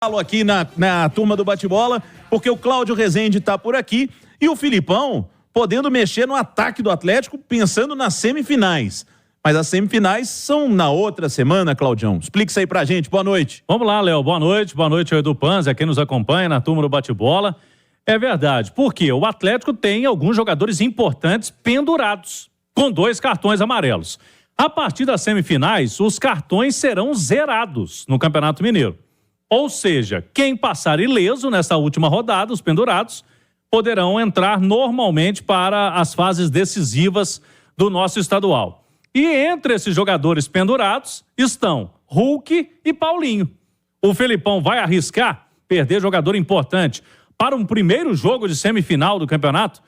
Falo aqui na turma do bate-bola, porque o Cláudio Rezende tá por aqui e o Filipão podendo mexer no ataque do Atlético, pensando nas semifinais. Mas as semifinais são na outra semana, Claudião. Explica isso aí pra gente. Boa noite. Vamos lá, Léo. Boa noite. Boa noite, Edu Panza, quem nos acompanha na turma do bate-bola. É verdade, porque o Atlético tem alguns jogadores importantes pendurados, com 2 cartões amarelos. A partir das semifinais, os cartões serão zerados no Campeonato Mineiro. Ou seja, quem passar ileso nessa última rodada, os pendurados, poderão entrar normalmente para as fases decisivas do nosso estadual. E entre esses jogadores pendurados estão Hulk e Paulinho. O Felipão vai arriscar perder jogador importante para um primeiro jogo de semifinal do campeonato?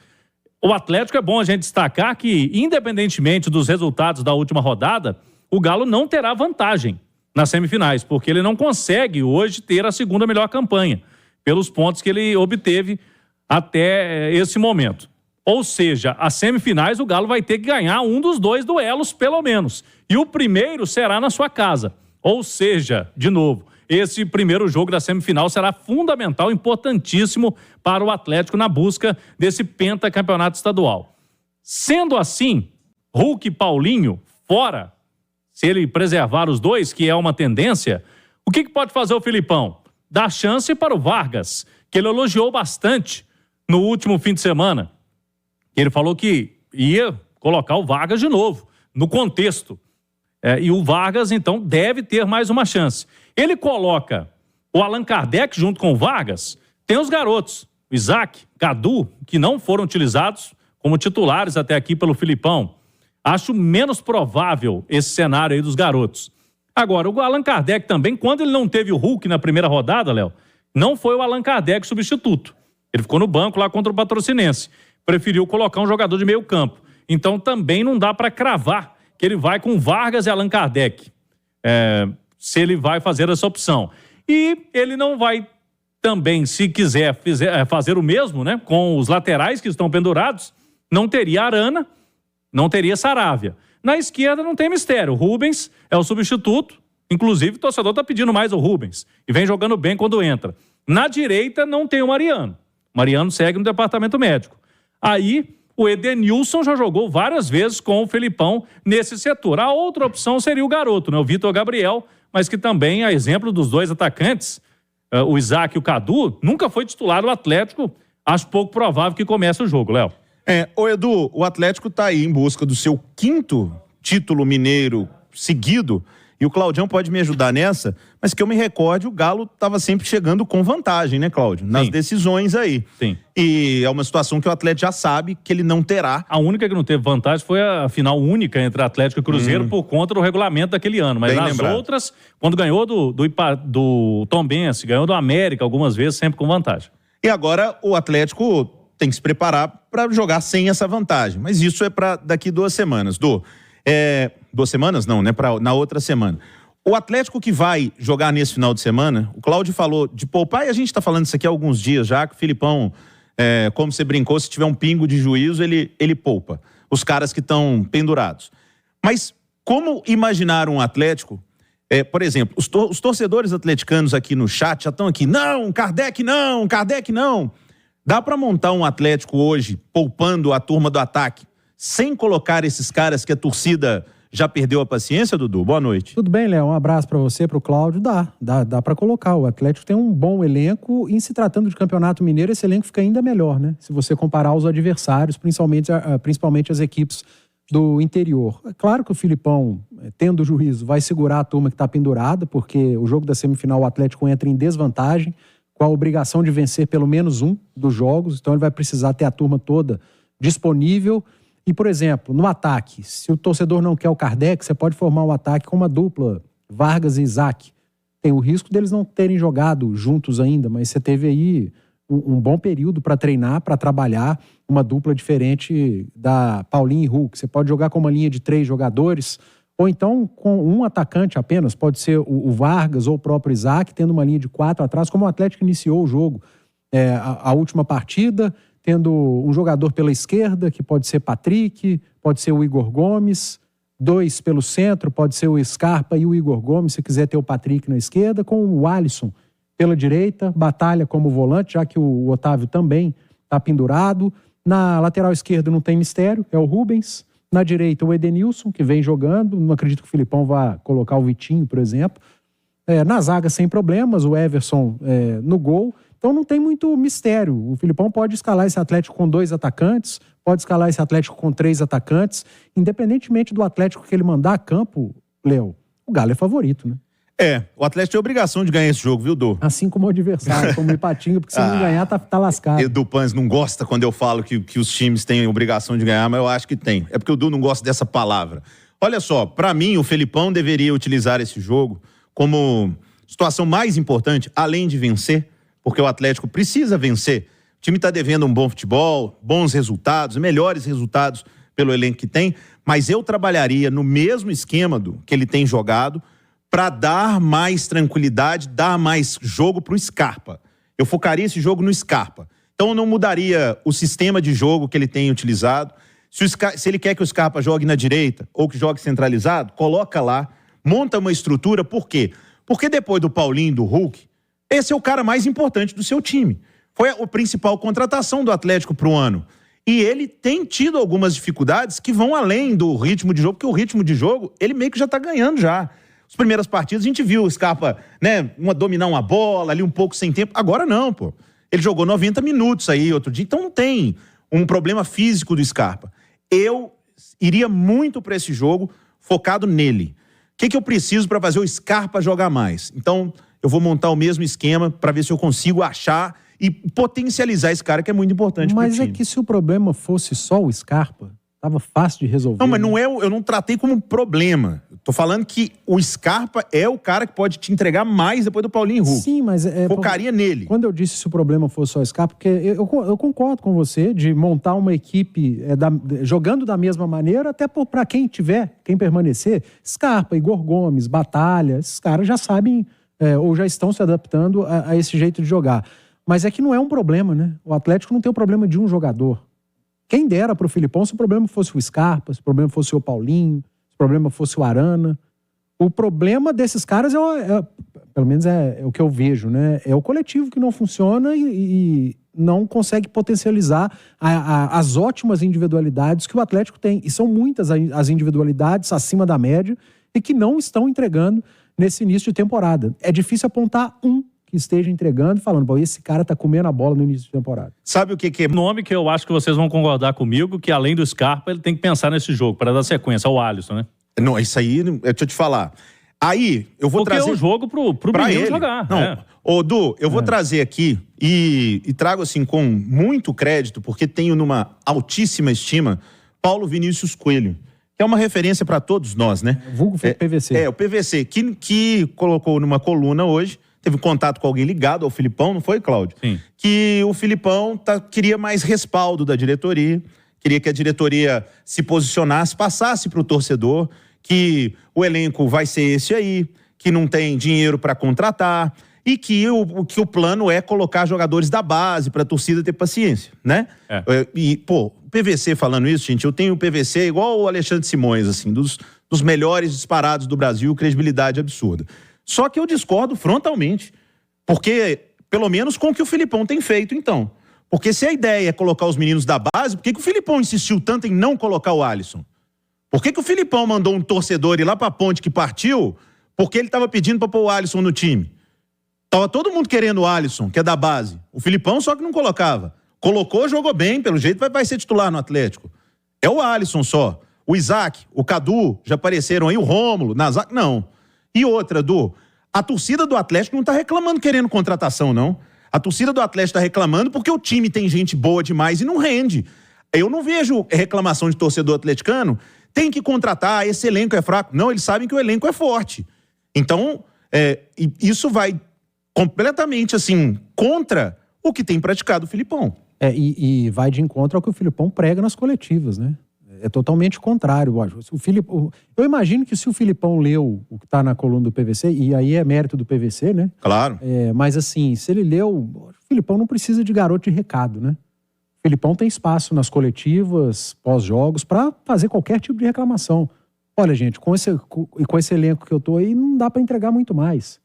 O Atlético, é bom a gente destacar que, independentemente dos resultados da última rodada, o Galo não terá vantagem nas semifinais, porque ele não consegue hoje ter a segunda melhor campanha, pelos pontos que ele obteve até esse momento. Ou seja, as semifinais o Galo vai ter que ganhar um dos 2 duelos, pelo menos. E o primeiro será na sua casa. Ou seja, de novo, esse primeiro jogo da semifinal será fundamental, importantíssimo para o Atlético na busca desse pentacampeonato estadual. Sendo assim, Hulk e Paulinho fora, se ele preservar os 2, que é uma tendência, o que pode fazer o Filipão? Dar chance para o Vargas, que ele elogiou bastante no último fim de semana. Ele falou que ia colocar o Vargas de novo, no contexto. E o Vargas, então, deve ter mais uma chance. Ele coloca o Allan Kardec junto com o Vargas, tem os garotos, o Isaac, Cadu, que não foram utilizados como titulares até aqui pelo Filipão. Acho menos provável esse cenário aí dos garotos. Agora, o Allan Kardec também, quando ele não teve o Hulk na primeira rodada, Léo, não foi o Allan Kardec substituto. Ele ficou no banco lá contra o Patrocinense. Preferiu colocar um jogador de meio campo. Então também não dá para cravar que ele vai com Vargas e Allan Kardec. Se ele vai fazer essa opção. E ele não vai também, se quiser fazer o mesmo, né, com os laterais que estão pendurados, não teria Arana, não teria Saravia. Na esquerda não tem mistério. O Rubens é o substituto. Inclusive, o torcedor está pedindo mais o Rubens. E vem jogando bem quando entra. Na direita não tem o Mariano. O Mariano segue no departamento médico. Aí, o Edenilson já jogou várias vezes com o Felipão nesse setor. A outra opção seria o garoto, né? O Vitor Gabriel, mas que também, a exemplo dos 2 atacantes, o Isaac e o Cadu, nunca foi titular do Atlético. Acho pouco provável que comece o jogo, Léo. Ô Edu, o Atlético tá aí em busca do seu 5º título mineiro seguido, e o Claudião pode me ajudar nessa, mas que eu me recorde, o Galo estava sempre chegando com vantagem, né, Cláudio? Nas decisões aí. Sim. E é uma situação que o Atlético já sabe que ele não terá. A única que não teve vantagem foi a final única entre Atlético e Cruzeiro por conta do regulamento daquele ano. Mas nas outras, quando ganhou do Tombense, ganhou do América algumas vezes, sempre com vantagem. E agora o Atlético tem que se preparar para jogar sem essa vantagem. Mas isso é para daqui 2 semanas. 2 semanas não, né? Na outra semana. O Atlético que vai jogar nesse final de semana, o Cláudio falou de poupar, e a gente está falando isso aqui há alguns dias já, que o Filipão, como você brincou, se tiver um pingo de juízo, ele poupa os caras que estão pendurados. Mas como imaginar um Atlético, por exemplo, os torcedores atleticanos aqui no chat já estão aqui, não, Kardec não, Kardec não. Dá para montar um Atlético hoje, poupando a turma do ataque, sem colocar esses caras que a torcida já perdeu a paciência, Dudu? Boa noite. Tudo bem, Léo? Um abraço para você, para o Cláudio. Dá para colocar. O Atlético tem um bom elenco e, em se tratando de Campeonato Mineiro, esse elenco fica ainda melhor, né? Se você comparar os adversários, principalmente as equipes do interior. É claro que o Filipão, tendo juízo, vai segurar a turma que está pendurada, porque o jogo da semifinal o Atlético entra em desvantagem, com a obrigação de vencer pelo menos um dos jogos, então ele vai precisar ter a turma toda disponível. E, por exemplo, no ataque, se o torcedor não quer o Kardec, você pode formar um ataque com uma dupla, Vargas e Isaac. Tem o risco deles não terem jogado juntos ainda, mas você teve aí um bom período para treinar, para trabalhar uma dupla diferente da Paulinho e Hulk. Você pode jogar com uma linha de 3 jogadores, ou então com um atacante apenas, pode ser o Vargas ou o próprio Isaac, tendo uma linha de 4 atrás, como o Atlético iniciou o jogo. A última partida, tendo um jogador pela esquerda, que pode ser Patrick, pode ser o Igor Gomes, 2 pelo centro, pode ser o Scarpa e o Igor Gomes, se quiser ter o Patrick na esquerda, com o Alisson, pela direita, Batalha como volante, já que o Otávio também está pendurado. Na lateral esquerda não tem mistério, é o Rubens. Na direita, o Edenilson, que vem jogando. Não acredito que o Filipão vá colocar o Vitinho, por exemplo. Na zaga, sem problemas, o Everson no gol. Então não tem muito mistério. O Filipão pode escalar esse Atlético com 2 atacantes, pode escalar esse Atlético com 3 atacantes. Independentemente do Atlético que ele mandar a campo, Léo, o Galo é favorito, né? O Atlético tem obrigação de ganhar esse jogo, viu, Dô? Assim como o adversário, como o Ipatinga, porque se não ganhar, tá lascado. Edu Panz não gosta quando eu falo que os times têm obrigação de ganhar, mas eu acho que tem. É porque o Du não gosta dessa palavra. Olha só, pra mim, o Felipão deveria utilizar esse jogo como situação mais importante, além de vencer, porque o Atlético precisa vencer. O time tá devendo um bom futebol, bons resultados, melhores resultados pelo elenco que tem, mas eu trabalharia no mesmo esquema que ele tem jogado, para dar mais tranquilidade, dar mais jogo pro Scarpa. Eu focaria esse jogo no Scarpa. Então eu não mudaria o sistema de jogo que ele tem utilizado. Se ele quer que o Scarpa jogue na direita ou que jogue centralizado, coloca lá, monta uma estrutura. Por quê? Porque depois do Paulinho e do Hulk, esse é o cara mais importante do seu time. Foi a principal contratação do Atlético pro ano. E ele tem tido algumas dificuldades que vão além do ritmo de jogo, porque o ritmo de jogo, ele meio que já tá ganhando já. As primeiras partidas a gente viu o Scarpa, dominar uma bola ali um pouco sem tempo. Agora não, pô. Ele jogou 90 minutos aí outro dia, então não tem um problema físico do Scarpa. Eu iria muito para esse jogo focado nele. O que eu preciso para fazer o Scarpa jogar mais? Então eu vou montar o mesmo esquema para ver se eu consigo achar e potencializar esse cara que é muito importante pro time. Mas é que se o problema fosse só o Scarpa, tava fácil de resolver. Não, mas não eu não tratei como problema. Tô falando que o Scarpa é o cara que pode te entregar mais depois do Paulinho e Hulk. Sim, mas... focaria nele. Quando eu disse se o problema fosse só o Scarpa, porque eu concordo com você de montar uma equipe jogando da mesma maneira, até para quem permanecer, Scarpa, Igor Gomes, Batalha, esses caras já sabem ou já estão se adaptando a esse jeito de jogar. Mas é que não é um problema, né? O Atlético não tem o problema de um jogador. Quem dera pro Filipão se o problema fosse o Scarpa, se o problema fosse o Paulinho, se o problema fosse o Arana. O problema desses caras pelo menos é o que eu vejo, né? É o coletivo que não funciona e não consegue potencializar as ótimas individualidades que o Atlético tem. E são muitas as individualidades acima da média e que não estão entregando nesse início de temporada. É difícil apontar um que esteja entregando e falando, pô, esse cara tá comendo a bola no início de temporada. Sabe o que é? Nome que eu acho que vocês vão concordar comigo, que além do Scarpa, ele tem que pensar nesse jogo, para dar sequência, o Alisson, né? Não, isso aí, deixa eu te falar. Aí, eu vou trazer... Porque é um jogo pro menino jogar. Não, Ô, Du, eu vou trazer aqui e trago assim com muito crédito, porque tenho numa altíssima estima, Paulo Vinícius Coelho, que é uma referência para todos nós, né? Vulgo PVC. O PVC, que colocou numa coluna hoje, teve contato com alguém ligado ao Filipão, não foi, Cláudio? Sim. Que o Filipão queria mais respaldo da diretoria, queria que a diretoria se posicionasse, passasse para o torcedor, que o elenco vai ser esse aí, que não tem dinheiro para contratar e que o plano é colocar jogadores da base para a torcida ter paciência, né? O PVC falando isso, gente, eu tenho o PVC igual o Alexandre Simões, assim, dos melhores disparados do Brasil, credibilidade absurda. Só que eu discordo frontalmente, porque, pelo menos com o que o Filipão tem feito, então. Porque se a ideia é colocar os meninos da base, por que o Filipão insistiu tanto em não colocar o Alisson? Por que o Filipão mandou um torcedor ir lá pra ponte que partiu, porque ele tava pedindo pra pôr o Alisson no time? Tava todo mundo querendo o Alisson, que é da base. O Filipão só que não colocava. Colocou, jogou bem, pelo jeito vai ser titular no Atlético. É o Alisson só. O Isaac, o Cadu, já apareceram aí, o Rômulo, Nazário, não. E outra, Du, a torcida do Atlético não tá reclamando querendo contratação, não. A torcida do Atlético tá reclamando porque o time tem gente boa demais e não rende. Eu não vejo reclamação de torcedor atleticano, tem que contratar, esse elenco é fraco. Não, eles sabem que o elenco é forte. Então, isso vai completamente, assim, contra o que tem praticado o Filipão. E vai de encontro ao que o Filipão prega nas coletivas, né? É totalmente contrário. Eu imagino que se o Filipão leu o que está na coluna do PVC, e aí é mérito do PVC, né? Claro. Mas assim, se ele leu, o Filipão não precisa de garoto de recado, né? O Filipão tem espaço nas coletivas, pós-jogos, para fazer qualquer tipo de reclamação. Olha, gente, com esse elenco que eu tô aí, não dá para entregar muito mais.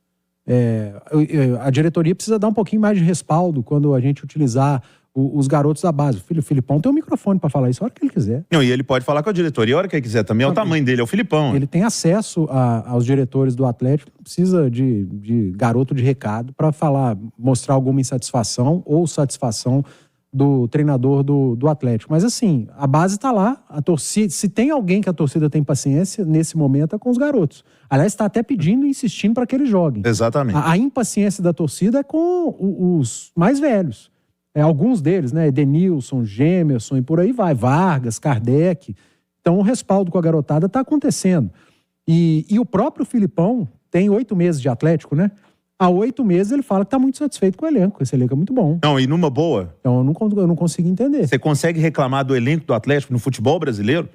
A diretoria precisa dar um pouquinho mais de respaldo quando a gente utilizar os garotos da base. O Filipão tem um microfone para falar isso a hora que ele quiser. Não, e ele pode falar com a diretoria a hora que ele quiser também. É o tamanho dele, é o Filipão. Ele tem acesso aos diretores do Atlético, não precisa de garoto de recado para falar, mostrar alguma insatisfação ou satisfação do treinador do Atlético. Mas assim, a base está lá, a torcida, se tem alguém que a torcida tem paciência, nesse momento é com os garotos. Aliás, está até pedindo e insistindo para que eles joguem. Exatamente. A impaciência da torcida é com os mais velhos. Alguns deles, né? Edenilson, Gemerson e por aí vai. Vargas, Kardec. Então o respaldo com a garotada está acontecendo. E o próprio Filipão tem 8 meses de Atlético, né? Há 8 meses ele fala que está muito satisfeito com o elenco. Esse elenco é muito bom. Não, e numa boa. Então eu não consigo entender. Você consegue reclamar do elenco do Atlético no futebol brasileiro?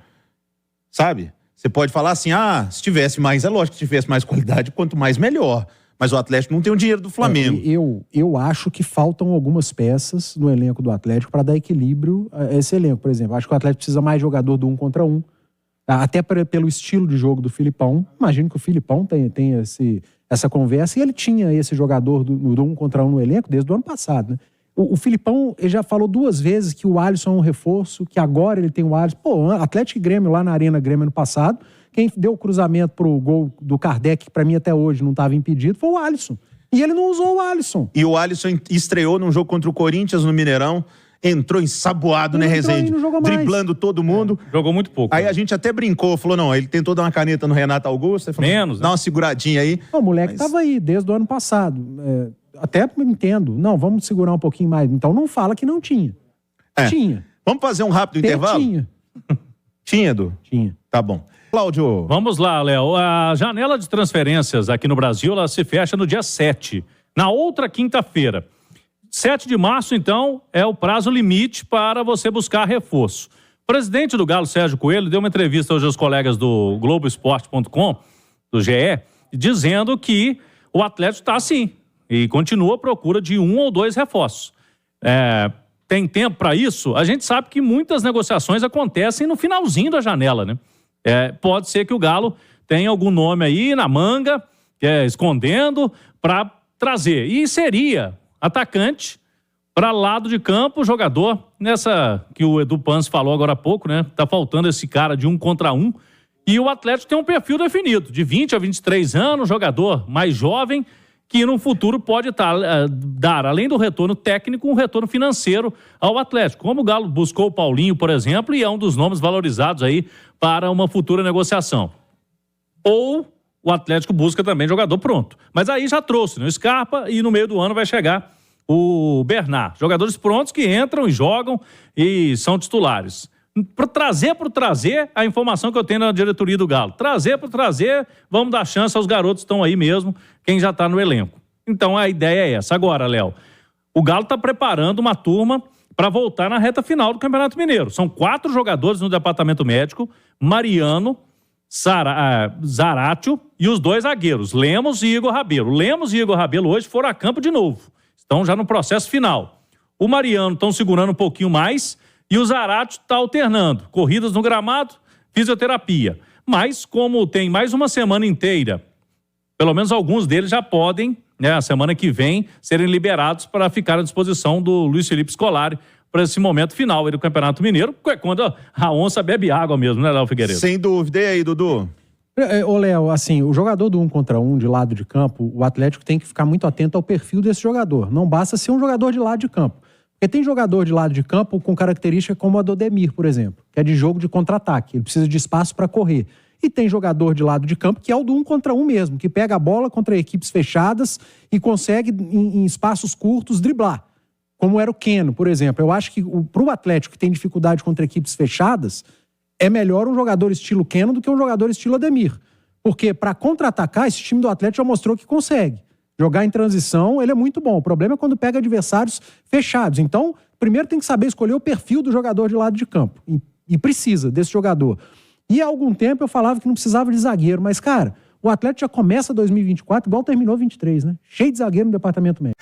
Sabe? Você pode falar assim, se tivesse mais, é lógico que tivesse mais qualidade, quanto mais melhor. Mas o Atlético não tem o dinheiro do Flamengo. Eu acho que faltam algumas peças no elenco do Atlético para dar equilíbrio a esse elenco, por exemplo. Acho que o Atlético precisa mais jogador do 1 contra 1. Até pelo estilo de jogo do Filipão. Imagino que o Filipão tenha essa conversa. E ele tinha esse jogador do 1 contra 1 no elenco desde o ano passado, né? O Filipão ele já falou 2 vezes que o Alisson é um reforço, que agora ele tem o Alisson. Pô, Atlético e Grêmio lá na Arena Grêmio ano passado, quem deu o cruzamento pro gol do Kardec, que pra mim até hoje não estava impedido, foi o Alisson. E ele não usou o Alisson. E o Alisson estreou num jogo contra o Corinthians no Mineirão, entrou ensaboado, né, Rezende? Driblando todo mundo. Jogou muito pouco. Aí a gente até brincou, falou, não, ele tentou dar uma caneta no Renato Augusto. Falou, menos, dá uma seguradinha aí. O moleque tava aí desde o ano passado. Até entendo. Não, vamos segurar um pouquinho mais. Então não fala que não tinha. Tinha. Vamos fazer um rápido intervalo? Tinha. Tinha, Edu? Tinha. Tá bom. Cláudio. Vamos lá, Léo. A janela de transferências aqui no Brasil, ela se fecha no dia 7. Na outra quinta-feira. 7 de março, então, é o prazo limite para você buscar reforço. O presidente do Galo, Sérgio Coelho, deu uma entrevista hoje aos colegas do Globoesporte.com, do GE, dizendo que o Atlético está assim e continua à procura de 1 ou 2 reforços. Tem tempo para isso? A gente sabe que muitas negociações acontecem no finalzinho da janela, né? Pode ser que o Galo tenha algum nome aí na manga, escondendo, para trazer. E seria atacante para lado de campo, jogador nessa que o Edu Panz falou agora há pouco, né? Tá faltando esse cara de 1 contra 1. E o Atlético tem um perfil definido, de 20 a 23 anos, jogador mais jovem, que no futuro pode dar, além do retorno técnico, um retorno financeiro ao Atlético. Como o Galo buscou o Paulinho, por exemplo, e é um dos nomes valorizados aí para uma futura negociação. Ou o Atlético busca também jogador pronto. Mas aí já trouxe, né? O Scarpa, e no meio do ano vai chegar o Bernard. Jogadores prontos que entram e jogam e são titulares. Para trazer a informação que eu tenho na diretoria do Galo. Trazer, vamos dar chance aos garotos que estão aí mesmo, quem já está no elenco. Então a ideia é essa. Agora, Léo, o Galo está preparando uma turma para voltar na reta final do Campeonato Mineiro. São 4 jogadores no departamento médico, Mariano, Zaratio e os 2 zagueiros, Lemos e Igor Rabelo. Lemos e Igor Rabelo hoje foram a campo de novo. Estão já no processo final. O Mariano estão segurando um pouquinho mais e o Zaratio está alternando. Corridas no gramado, fisioterapia. Mas como tem mais uma semana inteira, pelo menos alguns deles já podem, né, a semana que vem, serem liberados para ficar à disposição do Luiz Felipe Scolari para esse momento final aí do Campeonato Mineiro, que é quando a onça bebe água mesmo, né, Léo Figueiredo? Sem dúvida. E aí, Dudu? Ô, Léo, assim, o jogador do 1 contra 1 de lado de campo, o Atlético tem que ficar muito atento ao perfil desse jogador. Não basta ser um jogador de lado de campo. Porque tem jogador de lado de campo com característica como a do Ademir, por exemplo, que é de jogo de contra-ataque. Ele precisa de espaço para correr. E tem jogador de lado de campo que é o do 1 contra 1 mesmo, que pega a bola contra equipes fechadas e consegue, em espaços curtos, driblar. Como era o Keno, por exemplo. Eu acho que para o Atlético, que tem dificuldade contra equipes fechadas, é melhor um jogador estilo Keno do que um jogador estilo Ademir. Porque para contra-atacar, esse time do Atlético já mostrou que consegue. Jogar em transição, ele é muito bom. O problema é quando pega adversários fechados. Então, primeiro tem que saber escolher o perfil do jogador de lado de campo. E precisa desse jogador. E há algum tempo eu falava que não precisava de zagueiro. Mas, cara, o Atlético já começa 2024 igual terminou 23, né? Cheio de zagueiro no departamento médico.